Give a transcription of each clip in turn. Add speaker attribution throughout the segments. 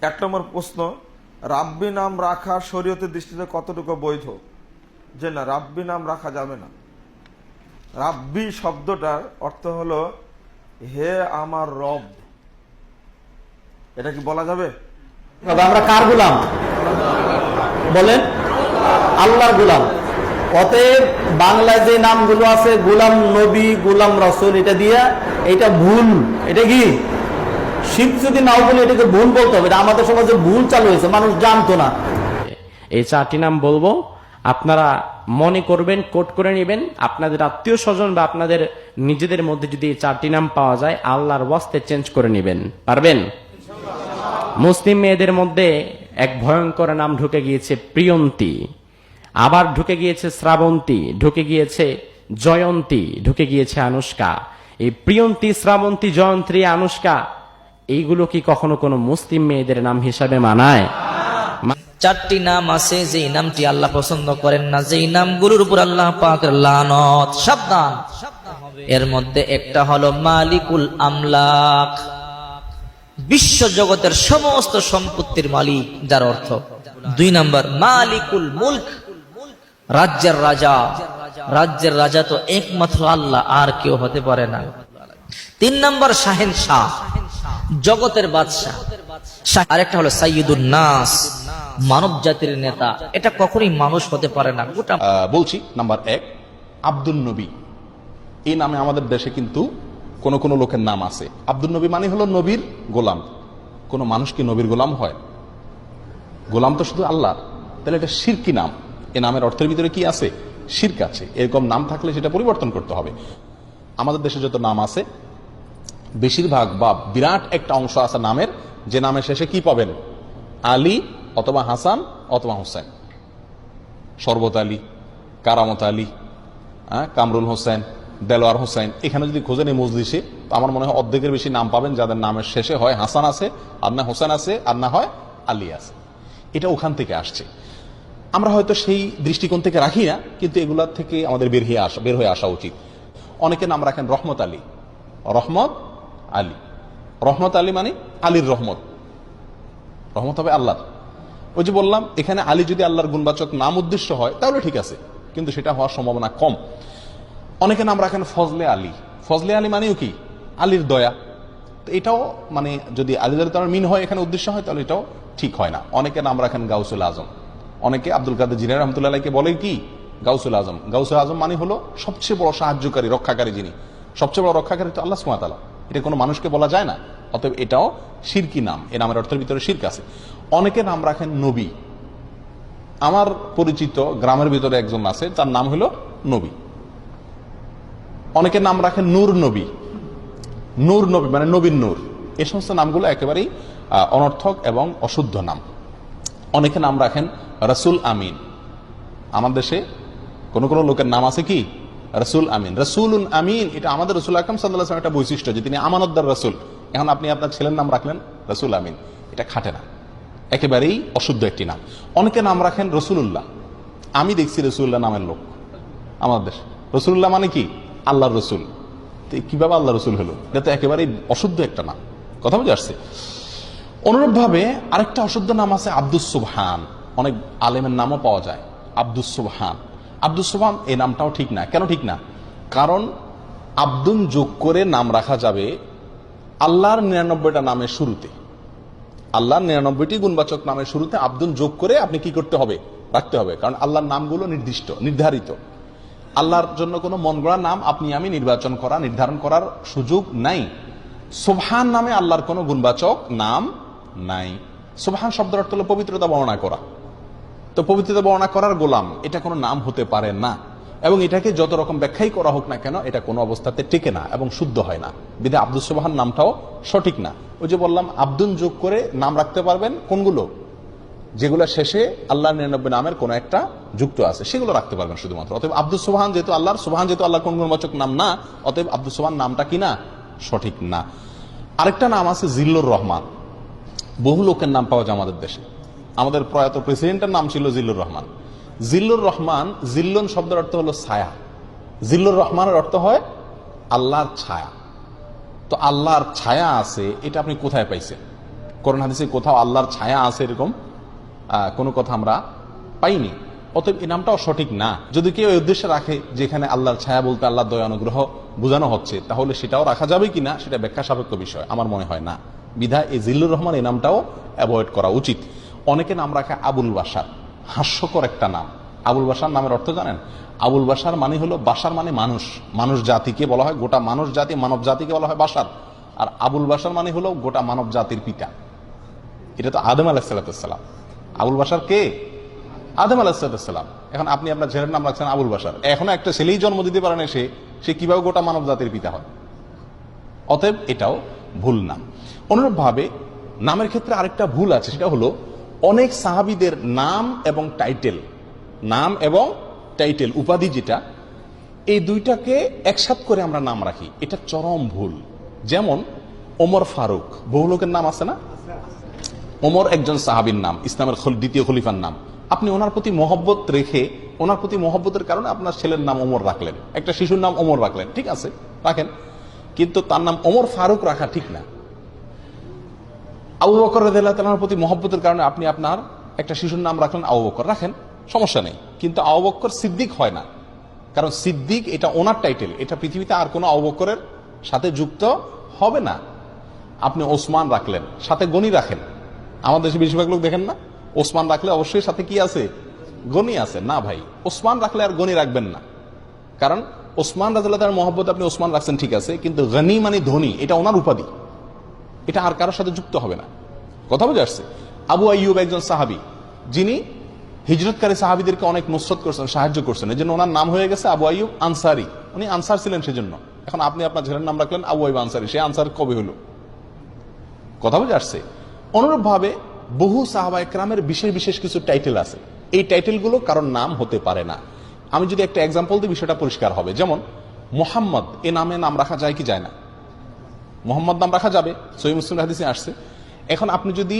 Speaker 1: এক নম্বর প্রশ্ন, রাব্বি নাম রাখা শরীয়তের দৃষ্টিতে কতটুকু বৈধ? যে না, রাব্বি নাম রাখা যাবে না। রাব্বি শব্দটার অর্থ হলো হে আমার রব, এটা কি বলা যাবে?
Speaker 2: আমরা কার গোলাম বলেন? আল্লাহর গোলাম। অতএব বাংলায় যে নামগুলো আছে, গোলাম নবী, গোলাম রাসূল, এটা দিয়া এটা ভুল। এটা কি শিখ যদি নাও বলে এটাকে ভুল বলতে হবে। আমাদের সমাজে ভুল চালু হয়েছে, মানুষ জানতো না।
Speaker 3: এই 4টি নাম বলবো, আপনারা মনে করবেন, কোট করে নেবেন। আপনাদের আত্মীয় স্বজন বা আপনাদের নিজেদের মধ্যে যদি এই 4টি নাম পাওয়া যায়, আল্লাহর ওয়াস্তে চেঞ্জ করে নেবেন। পারবেন? মুসলিম মেয়েদের মধ্যে এক ভয়ঙ্কর নাম ঢুকে গিয়েছে প্রিয়ন্তী, আবার ঢুকে গিয়েছে শ্রাবন্তী, ঢুকে গিয়েছে জয়ন্তী, ঢুকে গিয়েছে আনুষ্কা। এই প্রিয়ন্তী, শ্রাবন্তী, জয়ন্তী, আনুষ্কা, এইগুলো কি কখনো কোনো মুসলিম মেয়েদের নাম হিসাবে মানায়?
Speaker 4: 4টি নাম আছে যে নামটি আল্লাহ পছন্দ করেন না, যেই নামগুলোর উপর আল্লাহ পাকের লানত। সাবধান, এর মধ্যে একটা হলো মালিকুল আমলাক, বিশ্ব জগতের সমস্ত সম্পত্তির মালিক, যার অর্থ। 2 নাম্বার মালিকুল মুলক, রাজ্যের রাজা। রাজ্যের রাজা তো একমাত্র আল্লাহ, আর কেউ হতে পারে না। 3 নাম্বার শাহেনশাহ, জগতের বাদশাহ। আরেকটা হলো সাইয়্যিদুন নাস, মানব জাতির নেতা। এটা কখনোই মানুষ হতে পারে না। গোটা
Speaker 5: বলছি, নাম্বার 1 আব্দুল নবী। এই নামে আমাদের দেশে কিন্তু কোন কোন লোকের নাম আছে। আব্দুল নবী মানে হলো নবীর গোলাম। কোন মানুষ কি নবীর গোলাম হয়? গোলাম তো শুধু আল্লাহ। তাহলে এটা শিরকি নাম। এই নামের অর্থের ভিতরে কি আছে? শিরক আছে। এরকম নাম থাকলে সেটা পরিবর্তন করতে হবে। আমাদের দেশে যত নাম আছে, বেশিরভাগ বা বিরাট একটা অংশ আছে নামের, যে নামের শেষে কি পাবেন? আলী অথবা হাসান অথবা হোসেন। শরবত আলী, কারামত আলী, কামরুল হোসেন, দেলোয়ার হোসেন। এখানে যদি খোঁজেন এই মজলিসে, তো আমার মনে হয় অর্ধেকের বেশি নাম পাবেন যাদের নামের শেষে হয় হাসান আছে, আর না হোসেন আছে, আর না হয় আলী আছে। এটা ওখান থেকে আসছে। আমরা হয়তো সেই দৃষ্টিকোণ থেকে রাখি না, কিন্তু এগুলার থেকে আমাদের বের হয়ে আসা উচিত। অনেকে নাম রাখেন রহমত আলী, রহমত আলী। রহমত আলী মানে আলীর রহমত। রহমত হবে আল্লাহর। ওই যে বললাম, এখানে আলী যদি আল্লাহর গুণবাচক নাম উদ্দেশ্য হয় তাহলে ঠিক আছে, কিন্তু সেটা হওয়ার সম্ভাবনা কম। অনেকে নাম রাখেন ফজলে আলী। ফজলে আলী মানেও কি? আলীর দয়া। তো এটাও মানে যদি আলী তার মিন হয়, এখানে উদ্দেশ্য হয়, তাহলে এটাও ঠিক হয় না। অনেকে নাম রাখেন গাউসুল আজম। অনেকে আব্দুল কাদের জিলানী রহমতুল্লাহ আলাইহিকে বলে কি? গাউসুল আজম। গাউসুল আজম মানে হলো সবচেয়ে বড় সাহায্যকারী, রক্ষাকারী। যিনি সবচেয়ে বড় রক্ষাকারী তো আল্লাহ সুবহানাহু ওয়া তাআলা। এটা কোনো মানুষকে বলা যায় না। অতএব এটাও শিরকি নাম। এই নামের অর্থের ভিতরে শিরক আছে। অনেকে নাম রাখেন নবী। আমার পরিচিত গ্রামের ভিতরে একজন আছে, তার নাম হলো নবী। অনেকে নাম রাখেন নূর নবী। নূর নবী মানে নবীর নূর। এই সমস্ত নামগুলো একেবারেই অনর্থক এবং অশুদ্ধ নাম। অনেকে নাম রাখেন রসুল আমিন। আমার দেশে কোন কোন লোকের নাম আছে কি? রসুল আমিন। রসুলুন আমিন, এটা আমাদের রাসূল আকরাম সাল্লাল্লাহু আলাইহি ওয়াসাল্লামের একটা বৈশিষ্ট্য, যে তিনি আমানতদার রাসূল। এখন আপনি আপনার ছেলের নাম রাখলেন রসুল আমিন, এটা খাটে না, একেবারেই অশুদ্ধ একটি নাম। অনেকে নাম রাখেন রসুলুল্লাহ। আমি দেখছি রসুল্লাহ নামের লোক আমাদের দেশে। রসুল্লাহ মানে কি? আল্লাহর রসুল। কিভাবে আল্লাহ রসুল হলো? এটা তো একেবারেই অশুদ্ধ একটা নাম। কথা বুঝে আসছে? অনুরূপ ভাবে আরেকটা অশুদ্ধ নাম আছে আব্দুস সুবহান। অনেক আলেমের নামও পাওয়া যায় আব্দুস সুবহান। আব্দুস সুবহান এই নামটাও ঠিক না। কেন ঠিক না? কারণ আব্দুন যোগ করে নাম রাখা যাবে আল্লাহর 99টা নামের শুরুতে। আল্লাহর 99টি গুণবাচক নামের শুরুতে আব্দুন যোগ করে আপনি কি করতে হবে? রাখতে হবে। কারণ আল্লাহর নামগুলো নির্দিষ্ট, নির্ধারিত। আল্লাহর জন্য কোনো মন গড়া নাম আপনি আমি নির্ধারণ করার সুযোগ নাই। সুবহান নামে আল্লাহর কোনো গুণবাচক নাম নাই। সুবহান শব্দের অর্থ হলো পবিত্রতা বর্ণনা করা। তো পবিত্রতা বর্ণনা করার গোলাম, এটা কোনো নাম হতে পারে না। এবং এটাকে যত রকম ব্যাখ্যাই করা হোক না কেন, এটা কোনো অবস্থাতে টিকে না এবং শুদ্ধ হয় না। বিধায় আব্দুস সুবহান নামটাও সঠিক না। ওই যে বললাম, আব্দুন যোগ করে নাম রাখতে পারবেন কোনগুলো? যেগুলো শেষে আল্লাহর 99 নামের কোন একটা যুক্ত আছে, সেগুলো রাখতে পারবেন শুধুমাত্র। অতএব আব্দুস সুবহান যেহেতু আল্লাহর, সুবহান যেহেতু আল্লাহর কোন গুণবাচক নাম না, অতএব আব্দুস সুবহান নামটা কি না? সঠিক না। আরেকটা নাম আছে জিল্লুর রহমান। বহু লোকের নাম পাওয়া যায় আমাদের দেশে। আমাদের প্রয়াত প্রেসিডেন্টের নাম ছিল জিল্লুর রহমান। জিল্লুর রহমান, জিল্লুন শব্দের অর্থ হলো ছায়া। জিল্লুর রহমানের অর্থ হয় আল্লাহর ছায়া। তো আল্লাহর ছায়া আছে, এটা আপনি কোথায় পাইছেন? কোরআন হাদিসে কোথাও আল্লাহর ছায়া আছে এরকম কোনো কথা আমরা পাইনি। অতএব এই নামটাও সঠিক না। যদি কেউ এই উদ্দেশ্যে রাখে যেখানে আল্লাহর ছায়া বলতে আল্লাহর দয়া অনুগ্রহ বোঝানো হচ্ছে, তাহলে সেটাও রাখা যাবে কিনা সেটা ব্যাখ্যা সাপেক্ষ বিষয়, আমার মনে হয় না। বিধায় এই জিল্লুর রহমান এই নামটাও অ্যাভয়েড করা উচিত। অনেকে নাম রাখে আবুল বাশার, হাস্যকর একটা নাম। আবুল বাশার নামের অর্থ জানেন? আবুল বাশার মানে হলো, বাশার মানে মানুষ, মানুষ জাতিকে বলা হয়, গোটা মানুষ জাতি, মানব জাতিকে বলা হয় বাশার। আর আবুল বাশার মানে হলো গোটা মানব জাতির পিতা। এটা তো আদম আলাইহিসসালাম। আবুল বাশার কে? আদম আলাইহিসসালাম। এখন আপনি আপনার ছেলের নাম রাখছেন আবুল বাশার, এখনো একটা ছেলেই জন্ম দিতে পারে না, সে কিভাবে গোটা মানব জাতির পিতা হয়? অতএব এটাও ভুল নাম। অনুরূপভাবে নামের ক্ষেত্রে আরেকটা ভুল আছে, সেটা হলো অনেক সাহাবীদের নাম এবং টাইটেল উপাধি যেটা, এই দুইটাকে একসাথ করে আমরা নাম রাখি, এটা চরম ভুল। যেমন ওমর ফারুক, বহু লোকের নাম আছে না? ওমর একজন সাহাবীর নাম, ইসলামের দ্বিতীয় খলিফার নাম। আপনি ওনার প্রতি মহব্বত রেখে, ওনার প্রতি মহব্বতের কারণে আপনার ছেলের নাম ওমর রাখলেন, একটা শিশুর নাম ওমর রাখলেন, ঠিক আছে রাখেন, কিন্তু তার নাম ওমর ফারুক রাখা ঠিক না। আবু বকর রাদিয়াল্লাহু তাআলার প্রতি মহব্বতের কারণে আপনি আপনার একটা শিশুর নাম রাখলেন আবু বকর, রাখেন, সমস্যা নেই, কিন্তু আবু বকর সিদ্দিক হয় না, কারণ সিদ্দিক এটা ওনার টাইটেল, এটা পৃথিবীতে আর কোনো আবু বকরের সাথে যুক্ত হবে না। আপনি ওসমান রাখলেন, সাথে গনি রাখেন। আমাদের দেশে বেশিরভাগ লোক দেখেন না, ওসমান রাখলে অবশ্যই সাথে কি আছে? গনি আছে। না ভাই, ওসমান রাখলে আর গনি রাখবেন না, কারণ ওসমান রাদিয়াল্লাহু তাআলার মহব্বত আপনি ওসমান রাখছেন ঠিক আছে, কিন্তু গনি মানে ধনী, এটা ওনার উপাধি, এটা আর কারোর সাথে যুক্ত হবে না। কথা বুঝে আসছে? আবু আইয়ুব একজন সাহাবী, যিনি হিজরতকারী সাহাবীদেরকে অনেক নুসরত করছেন, সাহায্য করছেন, এই জন্য ওনার নাম হয়ে গেছে আবু আইয়ুব আনসারী। উনি আনসার ছিলেন সেজন্য। এখন আপনি আপনার ছেলের নাম রাখলেন আবু আইয়ুব আনসারী, সে আনসার কবে হলো? কথা বুঝে আসছে? অনুরূপ ভাবে বহু সাহাবায়ে কেরামের বিশেষ বিশেষ কিছু টাইটেল আছে, এই টাইটেলগুলো কারণ নাম হতে পারে না। আমি যদি একটা এক্সাম্পল দিই, বিষয়টা পরিষ্কার হবে। যেমন মোহাম্মদ, এ নামে নাম রাখা যায় কি যায় না? মোহাম্মদ নাম রাখা যাবে, সহিহ মুসলিম হাদিসে আসছে। এখন আপনি যদি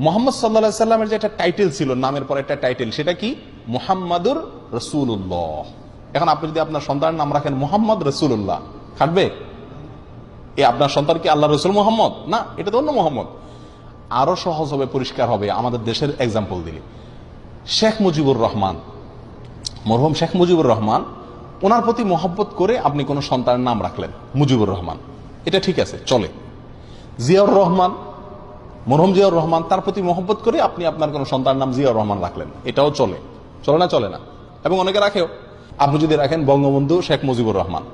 Speaker 5: মুহাম্মদ সাল্লাল্লাহু আলাইহি সাল্লামের যে একটা টাইটেল ছিল, নামের পর একটা টাইটেল, সেটা কি? মুহাম্মাদুর রাসূলুল্লাহ। এখন আপনি যদি আপনার সন্তানের নাম রাখেন মুহাম্মদ রাসূলুল্লাহ, খাটবে? এ আপনার সন্তান কি আল্লাহ রসুল মোহাম্মদ? না, এটা তো অন্য মোহাম্মদ। আরো সহজ হবে, পরিষ্কার হবে আমাদের দেশের এক্সাম্পল দিলে। শেখ মুজিবুর রহমান, মরহুম শেখ মুজিবুর রহমান, ওনার প্রতি মহব্বত করে আপনি কোন সন্তানের নাম রাখলেন মুজিবুর রহমান, এটা ঠিক আছে, চলে। জিয়াউর রহমান, মরহুম জিয়াউর রহমান, তার প্রতি মহব্বত করে আপনি আপনার কোন সন্তানের নাম জিয়াউর রহমান রাখলেন, এটাও চলে। চলে না? চলে না। এবং অনেকে রাখেও। আপনি যদি রাখেন বঙ্গবন্ধু শেখ মুজিবুর রহমান,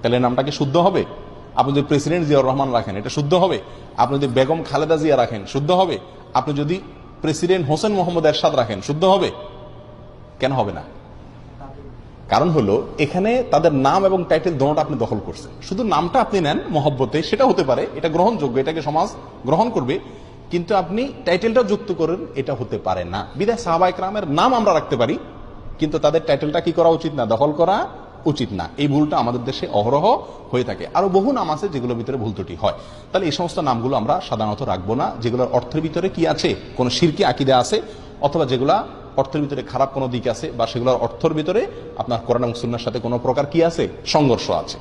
Speaker 5: তাহলে নামটা কি শুদ্ধ হবে? আপনি যদি প্রেসিডেন্ট জিয়াউর রহমান রাখেন, এটা শুদ্ধ হবে? আপনি যদি বেগম খালেদা জিয়া রাখেন, শুদ্ধ হবে? আপনি যদি প্রেসিডেন্ট হোসেন মোহাম্মদ এরশাদ রাখেন, শুদ্ধ হবে? কেন হবে না? কারণ হলো এখানে তাদের নাম এবং টাইটেল দোনোটা আপনি দখল করছেন। শুধু নামটা আপনি নেন মহব্বতে, সেটা হতে পারে, এটা গ্রহণযোগ্য, এটাকে সমাজ গ্রহণ করবে, কিন্তু আপনি টাইটেলটা যুক্ত করেন, এটা হতে পারে না। বিধায় সাহাবায়ে কেরামের নাম আমরা রাখতে পারি, কিন্তু তাদের টাইটেলটা কি করা উচিত না? দখল করা উচিত না। এই ভুলটা আমাদের দেশে অহরহ হয়ে থাকে। আরো বহু নাম আছে যেগুলোর ভিতরে ভুল ত্রুটি হয়। তাহলে এই সমস্ত নামগুলো আমরা সাধারণত রাখবো না, যেগুলোর অর্থের ভিতরে কি আছে, কোন শিরকি আকীদা আছে, অথবা যেগুলা অর্থের ভিতরে খারাপ কোনো দিক আছে, বা সেগুলোর অর্থের ভিতরে আপনার কোরআন এবং সুন্নাহর সাথে কোনো প্রকার কি আছে, সংঘর্ষ আছে।